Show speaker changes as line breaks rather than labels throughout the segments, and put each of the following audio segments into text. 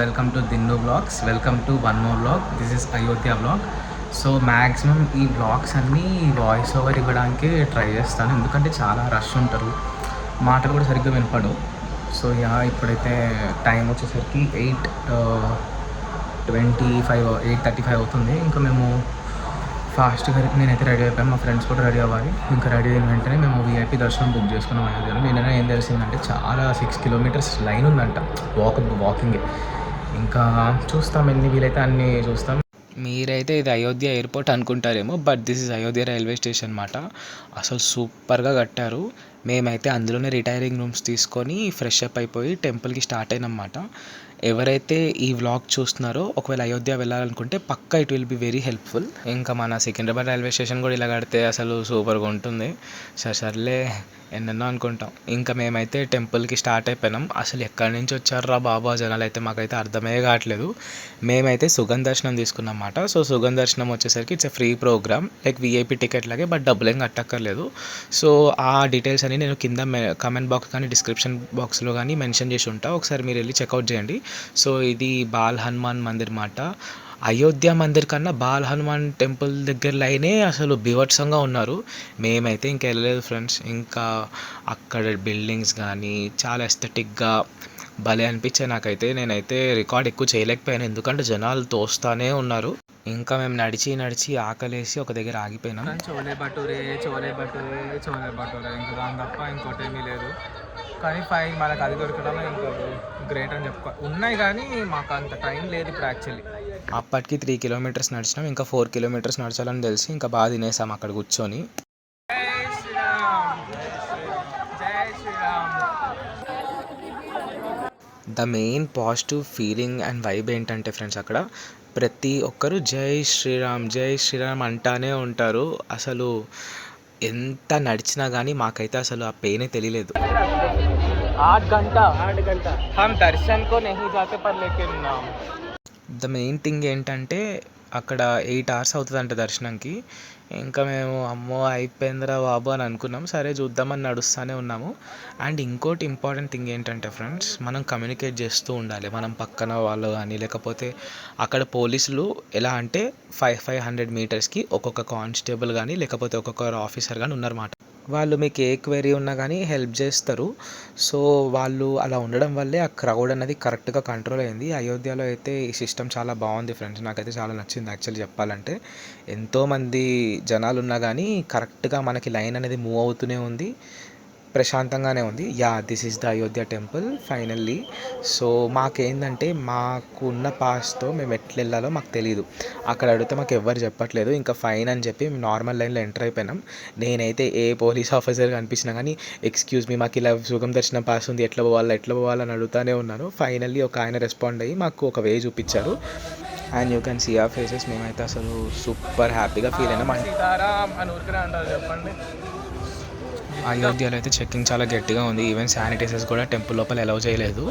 Welcome to Dinnu vlogs. Welcome to one more vlog. This is Ayodhya vlog. So maximum ఈ vlogs అన్నీ voice over ఇవ్వడానికి try చేస్తాను, ఎందుకంటే చాలా రష్ ఉంటారు, మాటలు కూడా సరిగ్గా వినపడు. సో ఇప్పుడైతే టైం వచ్చేసరికి 8:35 అవుతుంది. ఇంకా మేము ఫాస్ట్గా నేనైతే రెడీ అయిపోయాను, మా ఫ్రెండ్స్ కూడా రెడీ అవ్వాలి. ఇంకా రెడీ అయిన వెంటనే మేము వీఐపీ దర్శనం బుక్ చేసుకున్నాం అయోధ్యలో. నిన్ననే ఏం తెలిసిందంటే చాలా 6 కిలోమీటర్స్ లైన్ ఉందంట, వాకింగే. ఇంకా చూస్తాం, ఎన్ని వీలైతే అన్ని చూస్తాం. మీరైతే ఇది అయోధ్య ఎయిర్పోర్ట్ అనుకుంటారేమో, but this is Ayodhya railway station అన్నమాట. అసలు సూపర్గా కట్టారు. మేమైతే అందులోనే రిటైరింగ్ రూమ్స్ తీసుకొని ఫ్రెష్ అప్ అయిపోయి టెంపుల్కి స్టార్ట్ అయినమాట. ఎవరైతే ఈ వ్లాగ్ చూస్తున్నారో ఒకవేళ అయోధ్య వెళ్ళాలనుకుంటే పక్కా it will be very helpful. ఇంకా మన సికింద్రాబాద్ రైల్వే స్టేషన్ కూడా ఇలా కడితే అసలు సూపర్గా ఉంటుంది. సర్లే ఎన్నెన్నో అనుకుంటాం. ఇంకా మేమైతే టెంపుల్కి స్టార్ట్ అయిపోయినాం. అసలు ఎక్కడి నుంచి వచ్చారా బాబా జనాలు అయితే మాకైతే అర్థమే కావట్లేదు. మేమైతే సుగంధ దర్శనం తీసుకున్నాం అన్నమాట. సో సుగంధ దర్శనం వచ్చేసరికి it's a free programme, like VIP ticket లాగే, బట్ డబ్బులు ఏం కట్టక్కర్లేదు. సో ఆ డీటెయిల్స్ అని నేను కింద కమెంట్ బాక్స్ కానీ డిస్క్రిప్షన్ బాక్స్లో కానీ మెన్షన్ చేసి ఉంటా, ఒకసారి మీరు వెళ్ళి చెక్అవుట్ చేయండి. సో ఇది బాల్ హనుమాన్ మందిర్ మాట. అయోధ్య మందిర్ కన్నా బాల్ హనుమాన్ టెంపుల్ దగ్గర లైనే అసలు బీభత్సంగా ఉన్నారు. మేమైతే ఇంకా వెళ్ళలేదు ఫ్రెండ్స్. ఇంకా అక్కడ బిల్డింగ్స్ కానీ చాలా ఎస్థెటిక్గా భలే అనిపించాయి నాకైతే. నేనైతే రికార్డ్ ఎక్కువ చేయలేకపోయాను, ఎందుకంటే జనాలు తోస్తానే ఉన్నారు. ఇంకా మేము నడిచి ఆకలేసి ఒక దగ్గర ఆగిపోయినాం. చోలే భటూరే ఇంకా దాని తప్ప ఇంకోటి ఏమీ లేదు. కానీ ఫైన్ మనకు అది దొరకడమే ఇంకో గ్రేట్ అని చెప్పుకో. ఉన్నాయి కానీ మాకు అంత టైం లేదు ఇప్పుడు యాక్చువల్లీ. అప్పటికి 3 కిలోమీటర్స్ నడిచినాం, ఇంకా 4 కిలోమీటర్స్ నడచాలని తెలిసి ఇంకా బాగా తినేసాం అక్కడ కూర్చొని. The main positive feeling and vibe ఏంటంటే ఫ్రెండ్స్, అక్కడ ప్రతి ఒక్కరు జై శ్రీరామ్ అంటానే ఉంటారు. అసలు ఎంత నడిచినా కానీ మాకైతే అసలు ఆ పెయినే తెలియలేదు. 8 घंटा हम दर्शन को नहीं जाते पर लेकिन ద మెయిన్ థింగ్ ఏంటంటే అక్కడ 8 hours అవుతుందంట దర్శనంకి. ఇంకా మేము అమ్మో అయిపోయిందిరా బాబు అని అనుకున్నాం. సరే చూద్దామని నడుస్తూనే ఉన్నాము. అండ్ ఇంకోటి ఇంపార్టెంట్ థింగ్ ఏంటంటే ఫ్రెండ్స్, మనం కమ్యూనికేట్ చేస్తూ ఉండాలి. మనం పక్కన వాళ్ళు కానీ లేకపోతే అక్కడ పోలీసులు ఎలా అంటే 500 మీటర్స్కి ఒక్కొక్క కానిస్టేబుల్ కానీ లేకపోతే ఒక్కొక్క ఆఫీసర్ కానీ ఉన్నారన్నమాట. వాళ్ళు మీకు ఏ క్వెరీ ఉన్నా కానీ హెల్ప్ చేస్తారు. సో వాళ్ళు అలా ఉండడం వల్లే ఆ క్రౌడ్ అనేది కరెక్ట్గా కంట్రోల్ అయింది. అయోధ్యలో అయితే ఈ సిస్టమ్ చాలా బాగుంది ఫ్రెండ్స్, నాకైతే చాలా నచ్చింది యాక్చువల్లీ చెప్పాలంటే. ఎంతోమంది జనాలు ఉన్నా కానీ కరెక్ట్గా మనకి లైన్ అనేది మూవ్ అవుతూనే ఉంది, ప్రశాంతంగానే ఉంది. This is the Ayodhya temple finally. So మాకేందంటే మాకున్న పాస్తో మేము ఎట్లా వెళ్ళాలో మాకు తెలియదు. అక్కడ అడిగితే మాకు ఎవ్వరు చెప్పట్లేదు. ఇంకా ఫైన్ అని చెప్పి మేము నార్మల్ లైన్లో ఎంటర్ అయిపోయినాం. నేనైతే ఏ పోలీస్ ఆఫీసర్ కనిపించినా కానీ ఎక్స్క్యూజ్ మీ, మాకు ఇలా సుగం దర్శనం పాస్ ఉంది, ఎట్లా పోవాలని అడుగుతూనే ఉన్నాను. ఫైనల్లీ ఒక ఆయన రెస్పాండ్ అయ్యి మాకు ఒక వే చూపించారు. అండ్ యూ కెన్ సీ ఆ ఫేసెస్. మేమైతే అసలు సూపర్ హ్యాపీగా ఫీల్ అయినాం. అయోధ్యలో అయితే చెక్కింగ్ చాలా గట్టిగా ఉంది. ఈవెన్ శానిటైజర్స్ కూడా టెంపుల్ లోపల అలౌ చేయలేదు.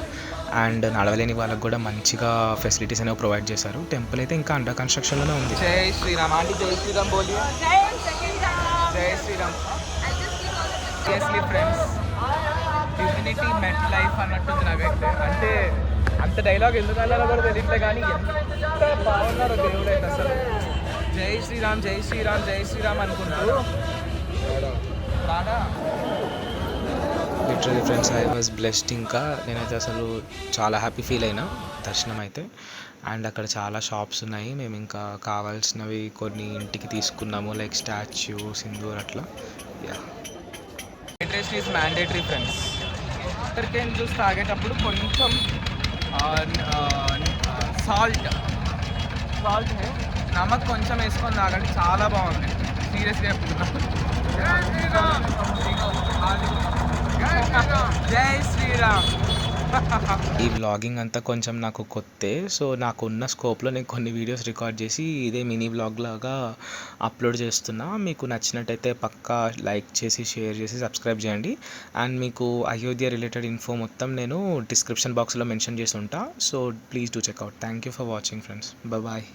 అండ్ నడవలేని వాళ్ళకి కూడా మంచిగా ఫెసిలిటీస్ అనేవి ప్రొవైడ్ చేశారు. టెంపుల్ అయితే ఇంకా అండర్ కన్స్ట్రక్షన్లోనే ఉంది. జై శ్రీరామ్ ఆంటీ, జై శ్రీరామ్ బోలియో. జై Sriram. Seriously friends, humanity Met Life అన్నట్టుంది నాకైతే. అంటే అంత డైలాగ్ ఎందుకు అన్నారో కూడా తెలియట్లే, కానీ ఎంత బాగున్నారో దేవుడు అయితే అసలు. జై శ్రీరామ్ జై శ్రీరామ్ జై శ్రీరామ్ అనుకుంటూ literally friends, I was blessed. ఇంకా నేనైతే అసలు చాలా హ్యాపీ ఫీల్ అయినా దర్శనం అయితే. అండ్ అక్కడ చాలా షాప్స్ ఉన్నాయి. మేము ఇంకా కావాల్సినవి కొన్ని ఇంటికి తీసుకున్నాము, లైక్ స్టాచ్యూ, సింధూర్ అట్లా. Hydration is mandatory friends. ఇక్కడికేం జ్యూస్ తాగేటప్పుడు కొంచెం సాల్ట్ నమక్ కొంచెం వేసుకొని తాగండి, చాలా బాగుంది. సీరియస్గా చెప్తున్నాను. జై శ్రీరామ్. ఈ వ్లాగింగ్ అంతా కొంచెం నాకు కొత్తే. సో నాకున్న స్కోప్లో నేను కొన్ని వీడియోస్ రికార్డ్ చేసి ఇదే మినీ వ్లాగ్ లాగా అప్లోడ్ చేస్తున్నా. మీకు నచ్చినట్టయితే పక్కా లైక్ చేసి షేర్ చేసి సబ్స్క్రైబ్ చేయండి. అండ్ మీకు అయోధ్య రిలేటెడ్ ఇన్ఫో మొత్తం నేను డిస్క్రిప్షన్ బాక్స్లో మెన్షన్ చేసి ఉంటా. So please do check out. Thank you for watching friends. Bye.